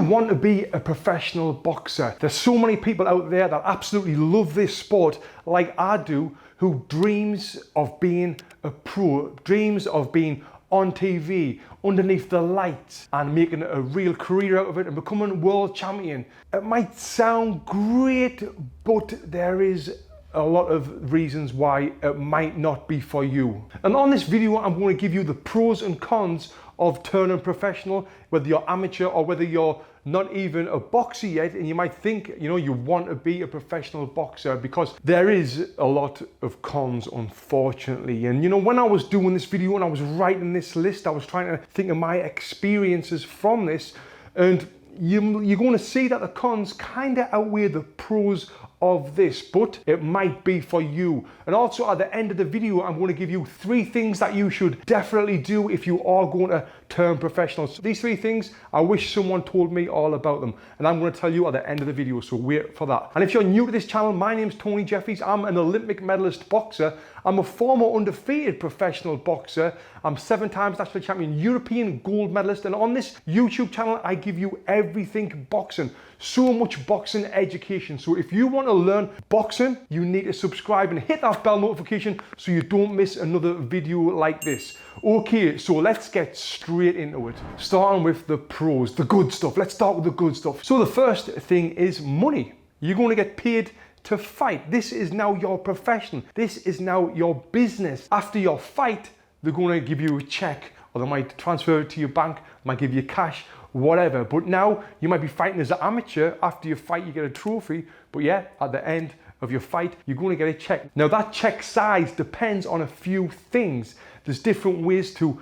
want to be a professional boxer? There's so many people out there that absolutely love this sport like I do, who dreams of being a pro, dreams of being on TV, underneath the lights, and making a real career out of it and becoming world champion. It might sound great, but there is a lot of reasons why it might not be for you. And on this video, I'm going to give you the pros and cons of turning professional, whether you're amateur or whether you're not even a boxer yet and you might think, you want to be a professional boxer, because there is a lot of cons, unfortunately. And when I was doing this video and I was writing this list, I was trying to think of my experiences from this, and you're going to see that the cons kind of outweigh the pros of this, but it might be for you. And also at the end of the video, I'm going to give you 3 things that you should definitely do if you are going to turn professional. So these 3 things, I wish someone told me all about them, and I'm going to tell you at the end of the video, so wait for that. And if you're new to this channel, my name's Tony Jeffries. I'm an Olympic medalist boxer. I'm a former undefeated professional boxer. I'm 7 times national champion, European gold medalist, and on this YouTube channel, I give you everything boxing. So much boxing education. So if you want to learn boxing, you need to subscribe and hit that bell notification so you don't miss another video like this. Okay, so let's get straight into it. Starting with the pros, the good stuff. Let's start with the good stuff. So the first thing is money. You're going to get paid to fight. This is now your profession. This is now your business. After your fight, they're going to give you a check, or they might transfer it to your bank, might give you cash, whatever. But now you might be fighting as an amateur. After your fight, you get a trophy. But yeah, at the end of your fight, you're going to get a check. Now that check size depends on a few things. There's different ways to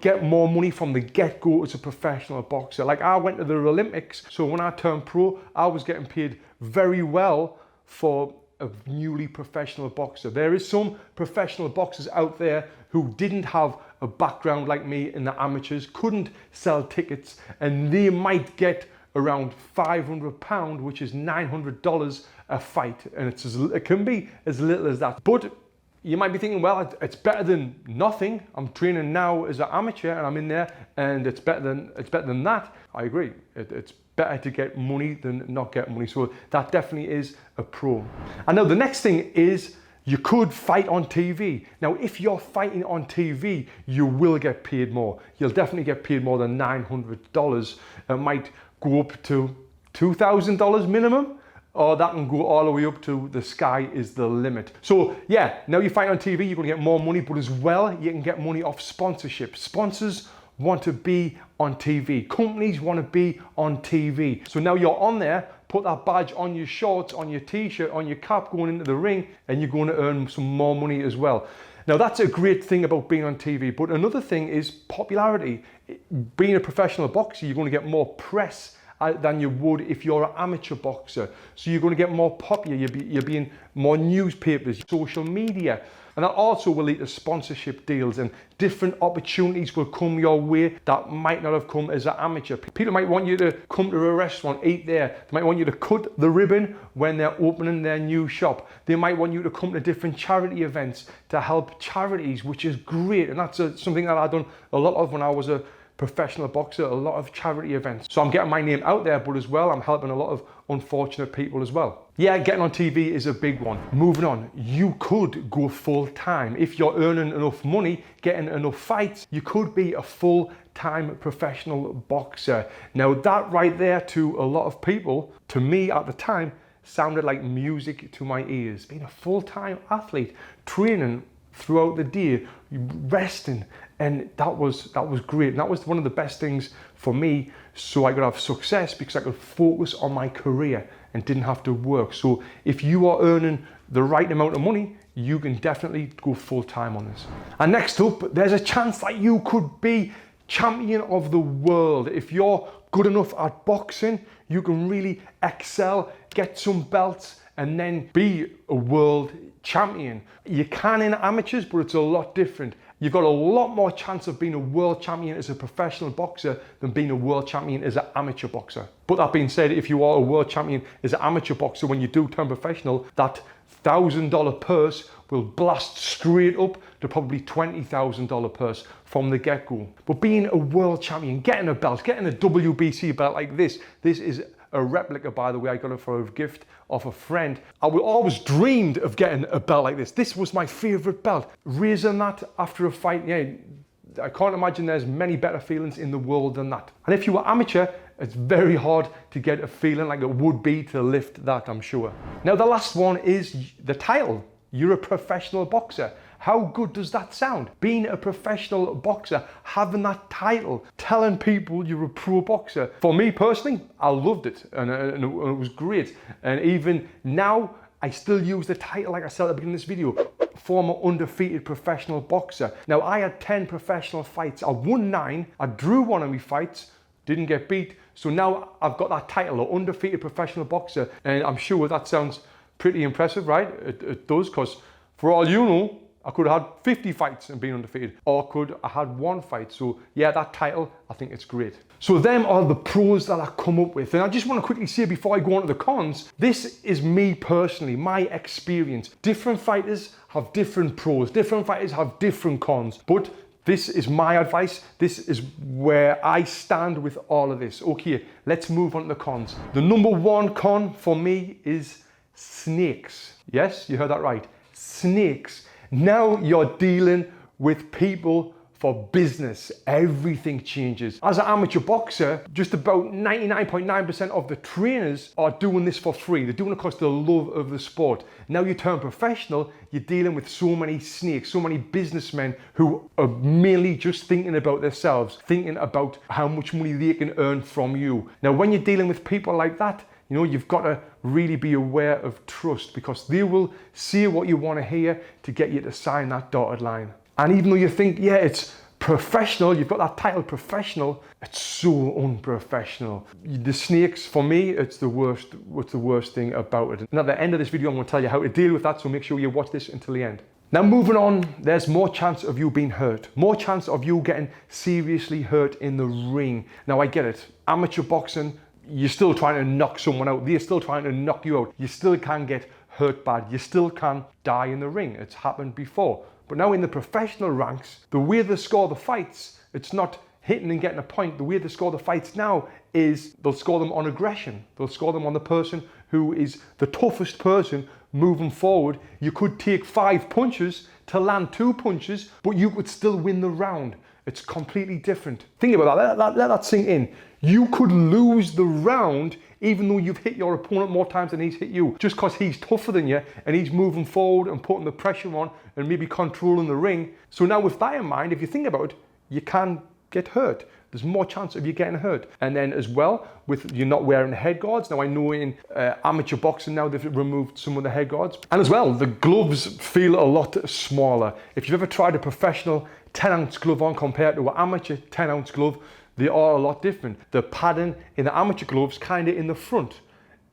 get more money from the get-go as a professional boxer. Like I went to the Olympics, so when I turned pro, I was getting paid very well for a newly professional boxer. There is some professional boxers out there who didn't have a background like me in the amateurs, couldn't sell tickets, and they might get around £500, which is $900 a fight, and it can be as little as that. But you might be thinking, well, it's better than nothing. I'm training now as an amateur and I'm in there, and it's better than that. I agree. It's better to get money than not get money. So that definitely is a pro. And now the next thing is you could fight on TV. Now, if you're fighting on TV, you will get paid more. You'll definitely get paid more than $900. It might go up to $2,000 minimum, or that can go all the way up to the sky is the limit. So yeah, now you fight on TV, you're gonna get more money, but as well, you can get money off sponsorship. Sponsors want to be on TV. Companies want to be on TV. So now you're on there, put that badge on your shorts, on your t-shirt, on your cap going into the ring, and you're going to earn some more money as well. Now that's a great thing about being on TV, but another thing is popularity. Being a professional boxer, you're going to get more press than you would if you're an amateur boxer. So you're going to get more popular, you're being more newspapers, social media, and that also will lead to sponsorship deals, and different opportunities will come your way that might not have come as an amateur. People might want you to come to a restaurant, eat there. They might want you to cut the ribbon when they're opening their new shop. They might want you to come to different charity events to help charities, which is great, and that's something that I've done a lot of when I was a professional boxer, a lot of charity events. So I'm getting my name out there, but as well, I'm helping a lot of unfortunate people as well. Yeah, getting on TV is a big one. Moving on, you could go full time. If you're earning enough money, getting enough fights, you could be a full-time professional boxer. Now that right there, to a lot of people, to me at the time, sounded like music to my ears. Being a full-time athlete, training throughout the day, resting, and that was great. And that was one of the best things for me, so I could have success, because I could focus on my career and didn't have to work. So if you are earning the right amount of money, you can definitely go full-time on this. And next up, there's a chance that you could be champion of the world. If you're good enough at boxing, you can really excel, get some belts, and then be a world champion. You can in amateurs, but it's a lot different. you've got a lot more chance of being a world champion as a professional boxer than being a world champion as an amateur boxer. But that being said, if you are a world champion as an amateur boxer, when you do turn professional, that $1,000 purse will blast straight up to probably $20,000 purse from the get-go. But being a world champion, getting a belt, getting a WBC belt like this is a replica, by the way. I got it for a gift of a friend. I always dreamed of getting a belt like this. This was my favorite belt. Raising that after a fight, yeah, I can't imagine there's many better feelings in the world than that. And if you were amateur, it's very hard to get a feeling like it would be to lift that, I'm sure. Now, the last one is the title. You're a professional boxer. How good does that sound? Being a professional boxer, having that title, telling people you're a pro boxer. For me personally, I loved it and it was great. And even now, I still use the title, like I said at the beginning of this video, former undefeated professional boxer. Now, I had 10 professional fights. I won 9. I drew one of my fights, didn't get beat. So now I've got that title, an undefeated professional boxer. And I'm sure that sounds pretty impressive, right? It does, because for all you know, I could have had 50 fights and been undefeated, or could I had 1 fight. So yeah, that title, I think it's great. So them are the pros that I come up with. And I just want to quickly say before I go on to the cons, this is me personally, my experience. Different fighters have different pros, different fighters have different cons, but this is my advice. This is where I stand with all of this. Okay, let's move on to the cons. The number 1 con for me is snakes. Yes, you heard that right. Snakes. Now you're dealing with people for business. Everything changes. As an amateur boxer, just about 99.9% of the trainers are doing this for free. They're doing it because of the love of the sport. Now you turn professional, you're dealing with so many snakes, so many businessmen who are merely just thinking about themselves, thinking about how much money they can earn from you. Now, when you're dealing with people like that, you know, you've got to really be aware of trust, because they will say what you want to hear to get you to sign that dotted line. And even though you think, yeah, it's professional, you've got that title professional, it's so unprofessional. The snakes, for me, it's the worst thing about it. And at the end of this video, I'm going to tell you how to deal with that, so make sure you watch this until the end. Now, moving on, there's more chance of you being hurt, more chance of you getting seriously hurt in the ring. Now, I get it. Amateur boxing, you're still trying to knock someone out. They're still trying to knock you out. You still can get hurt bad. You still can die in the ring. It's happened before. But now in the professional ranks, the way they score the fights, it's not hitting and getting a point. The way they score the fights now is they'll score them on aggression. They'll score them on the person who is the toughest person moving forward. You could take 5 punches to land 2 punches, but you could still win the round. It's completely different. Think about that. Let that sink in. You could lose the round even though you've hit your opponent more times than he's hit you, just because he's tougher than you and he's moving forward and putting the pressure on and maybe controlling the ring. So now with that in mind, if you think about it, you can get hurt. There's more chance of you getting hurt. And then as well, with you not wearing head guards. Now I know in amateur boxing now they've removed some of the head guards. And as well, the gloves feel a lot smaller. If you've ever tried a professional 10-ounce glove on compared to an amateur 10-ounce glove, they are a lot different. The padding in the amateur gloves kind of in the front.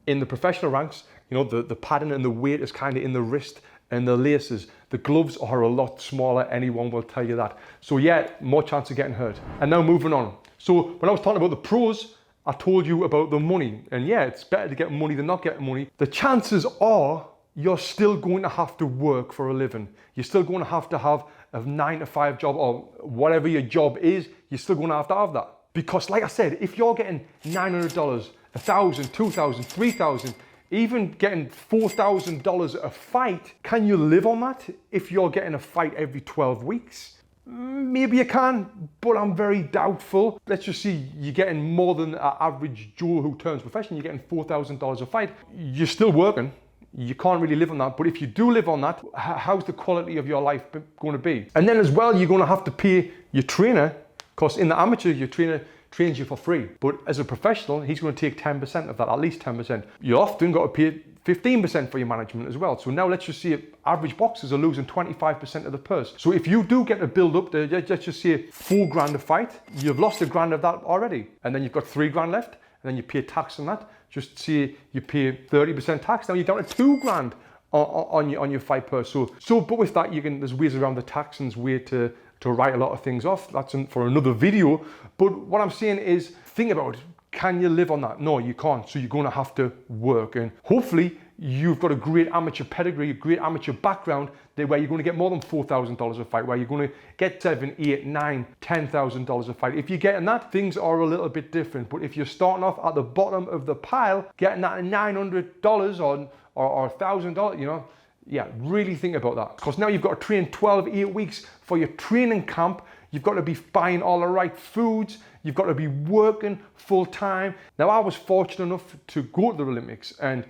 In the professional ranks, you know, the padding and the weight is kind of in the wrist and the laces. The gloves are a lot smaller, anyone will tell you that. So yeah, more chance of getting hurt. And now moving on. So when I was talking about the pros, I told you about the money. And yeah, it's better to get money than not get money. The chances are you're still going to have to work for a living. You're still going to have a 9-to-5 job, or whatever your job is, you're still going to have that. Because like I said, if you're getting $900, $1,000, $2,000, $3,000, even getting $4,000 a fight, can you live on that if you're getting a fight every 12 weeks? Maybe you can, but I'm very doubtful. Let's just see, you're getting more than an average Joe who turns professional, you're getting $4,000 a fight. You're still working. You can't really live on that, but if you do live on that, how's the quality of your life going to be? And then as well, you're going to have to pay your trainer, because in the amateur, your trainer trains you for free. But as a professional, he's going to take 10% of that, at least 10%. You often got to pay 15% for your management as well. So now let's just say average boxers are losing 25% of the purse. So if you do get to build up to, let's just say $4,000 a fight, you've lost $1,000 of that already. And then you've got $3,000 left, and then you pay tax on that. Just say you pay 30% tax, now you're down to $2,000 on your fight purse. So but with that, there's ways around the tax and there's way to to write a lot of things off. That's for another video. But what I'm saying is, think about it. Can you live on that? No, you can't. So you're going to have to work. And hopefully you've got a great amateur pedigree, a great amateur background where you're going to get more than $4,000 a fight, where you're going to get $7, $8, $9, $10,000 a fight. If you're getting that, things are a little bit different. But if you're starting off at the bottom of the pile, getting that $900 or $1,000, you know, yeah, really think about that. Because now you've got to train 8 weeks for your training camp. You've got to be buying all the right foods. You've got to be working full time. Now, I was fortunate enough to go to the Olympics and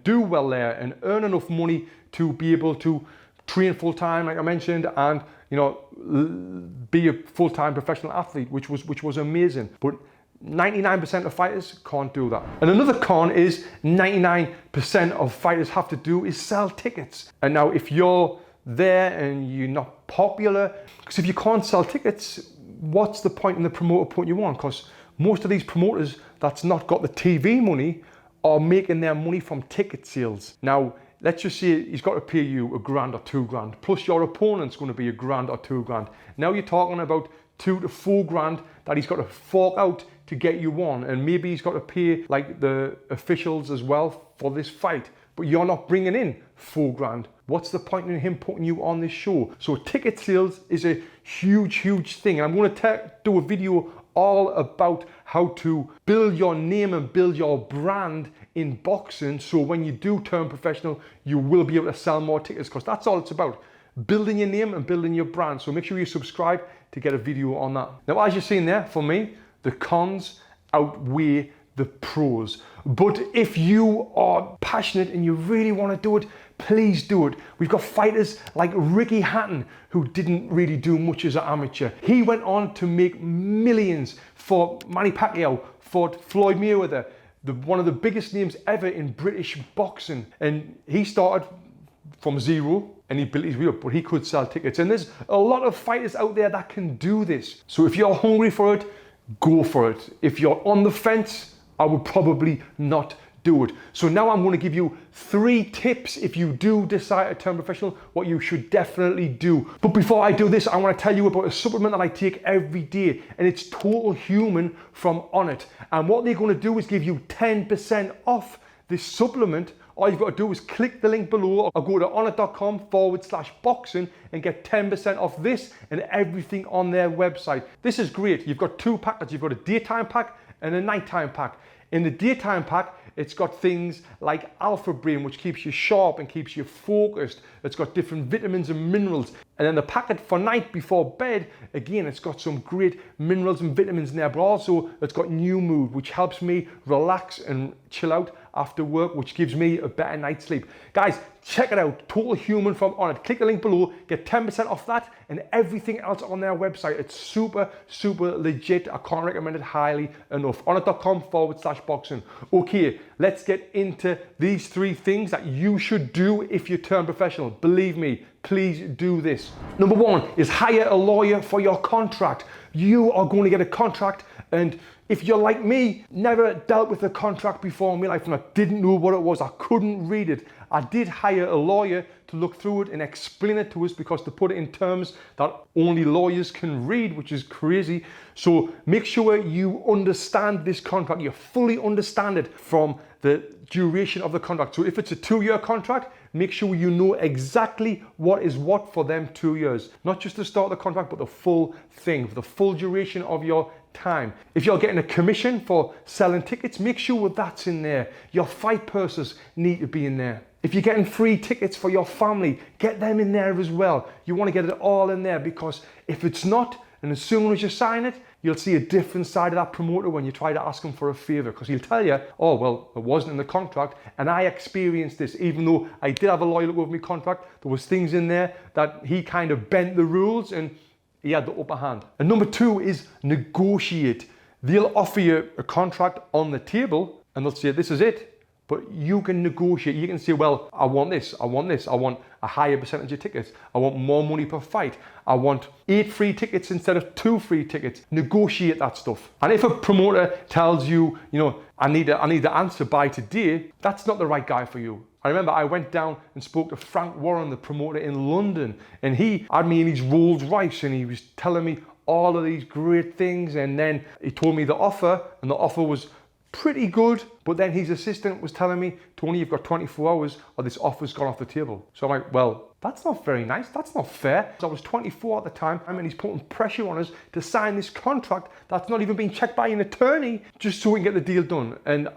do well there and earn enough money to be able to train full time, like I mentioned, and you know, be a full-time professional athlete, which was amazing. But 99% of fighters can't do that. And another con is 99% of fighters have to do is sell tickets. And now if you're there and you're not popular, because if you can't sell tickets, what's the point in the promoter putting you on? Because most of these promoters that's not got the TV money are making their money from ticket sales. Now, let's just say he's got to pay you $1,000 or $2,000, plus your opponent's going to be $1,000 or $2,000. Now you're talking about $2,000 to $4,000 that he's got to fork out to get you on, and maybe he's got to pay like the officials as well for this fight. But you're not bringing in $4,000. What's the point in him putting you on this show? So ticket sales is a huge thing. I'm going to do a video all about how to build your name and build your brand in boxing, so when you do turn professional, you will be able to sell more tickets, because that's all it's about. Building your name and building your brand. So make sure you subscribe to get a video on that. Now, as you're seeing there, for me, the cons outweigh the pros. But if you are passionate and you really want to do it, please do it. We've got fighters like Ricky Hatton, who didn't really do much as an amateur. He went on to make millions for Manny Pacquiao, for Floyd Mayweather, one of the biggest names ever in British boxing. And he started from zero and he built his way up, but he could sell tickets. And there's a lot of fighters out there that can do this. So if you're hungry for it, go for it. If you're on the fence, I would probably not do it. So now I'm going to give you 3 tips if you do decide to turn professional, what you should definitely do. But before I do this, I want to tell you about a supplement that I take every day, and it's Total Human from Onnit. And what they're going to do is give you 10% off this supplement. All you've got to do is click the link below or go to onnit.com/boxing and get 10% off this and everything on their website. This is great. You've got 2 packs. You've got a daytime pack and a nighttime pack. In the daytime pack, it's got things like Alpha Brain, which keeps you sharp and keeps you focused. It's got different vitamins and minerals. And then the packet for night before bed, again, it's got some great minerals and vitamins in there, but also it's got New Mood, which helps me relax and chill out after work, which gives me a better night's sleep. Guys, check it out, Total Human from Onnit. Click the link below, get 10% off that and everything else on their website. It's super legit. I can't recommend it highly enough. Onnit.com/boxing. Okay, let's get into these 3 things that you should do if you turn professional. Believe me, please do this. Number 1 is hire a lawyer for your contract. You are going to get a contract, and if you're like me, never dealt with a contract before in my life and I didn't know what it was, I couldn't read it. I did hire a lawyer to look through it and explain it to us, because to put it in terms that only lawyers can read, which is crazy. So make sure you understand this contract, you fully understand it from the duration of the contract. So if it's a 2-year contract, make sure you know exactly what is what for them 2 years. Not just the start of the contract, but the full thing, the full duration of your time. If you're getting a commission for selling tickets, make sure that's in there. Your fight purses need to be in there. If you're getting free tickets for your family, get them in there as well. You want to get it all in there, because if it's not, and as soon as you sign it, you'll see a different side of that promoter when you try to ask him for a favor, because he'll tell you, oh, well, it wasn't in the contract, and I experienced this. Even though I did have a lawyer look over my contract, there was things in there that he kind of bent the rules and he had the upper hand. And number 2 is negotiate. They'll offer you a contract on the table and they'll say, this is it. But you can negotiate. You can say, well, I want this, I want this, I want a higher percentage of tickets, I want more money per fight, I want 8 free tickets instead of 2 free tickets. Negotiate that stuff. And if a promoter tells you, I need the answer by today, that's not the right guy for you. I remember I went down and spoke to Frank Warren, the promoter in London, and he had me in his Rolls Royce and he was telling me all of these great things, and then he told me the offer, and the offer was pretty good, but then his assistant was telling me, Tony, you've got 24 hours or this offer's gone off the table. So I'm like, well, that's not very nice, that's not fair. So I was 24 at the time, and he's putting pressure on us to sign this contract that's not even being checked by an attorney just so we can get the deal done. And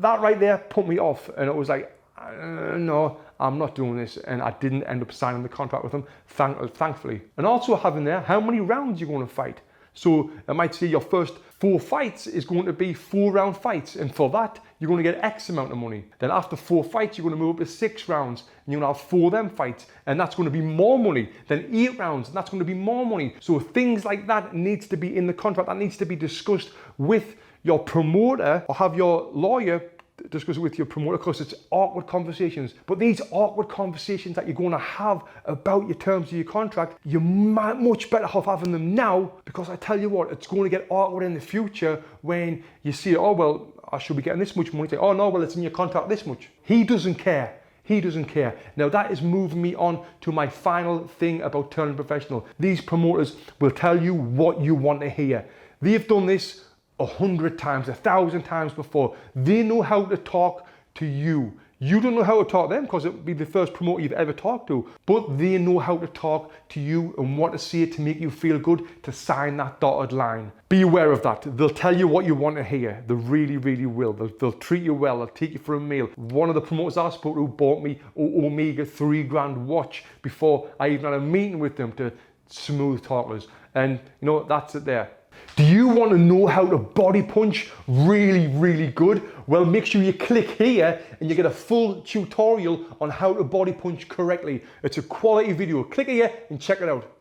that right there put me off, and it was like, no, I'm not doing this, and I didn't end up signing the contract with him, thankfully. And also having there, how many rounds you're going to fight. So I might say your first 4 fights is going to be 4-round fights, and for that, you're going to get X amount of money. Then after 4 fights, you're going to move up to 6 rounds, and you're going to have 4 of them fights, and that's going to be more money. Then 8 rounds, and that's going to be more money. So things like that needs to be in the contract, that needs to be discussed with your promoter, or have your lawyer discuss it with your promoter, because it's awkward conversations. But these awkward conversations that you're going to have about your terms of your contract, you're much better off having them now, because I tell you what, it's going to get awkward in the future when you see, oh, well, I should be getting this much money. Say, oh, no, well, it's in your contract this much. He doesn't care. He doesn't care. Now that is moving me on to my final thing about turning professional. These promoters will tell you what you want to hear. They've done this 100 times, 1,000 times before. They know how to talk to you. You don't know how to talk to them because it would be the first promoter you've ever talked to, but they know how to talk to you and what to say to make you feel good, to sign that dotted line. Be aware of that. They'll tell you what you want to hear. They really, really will. They'll treat you well. They'll take you for a meal. One of the promoters I spoke to bought me an Omega 3 grand watch before I even had a meeting with them, to smooth talkers. And that's it there. Do you want to know how to body punch really, really good? Well, make sure you click here and you get a full tutorial on how to body punch correctly. It's a quality video. Click here and check it out.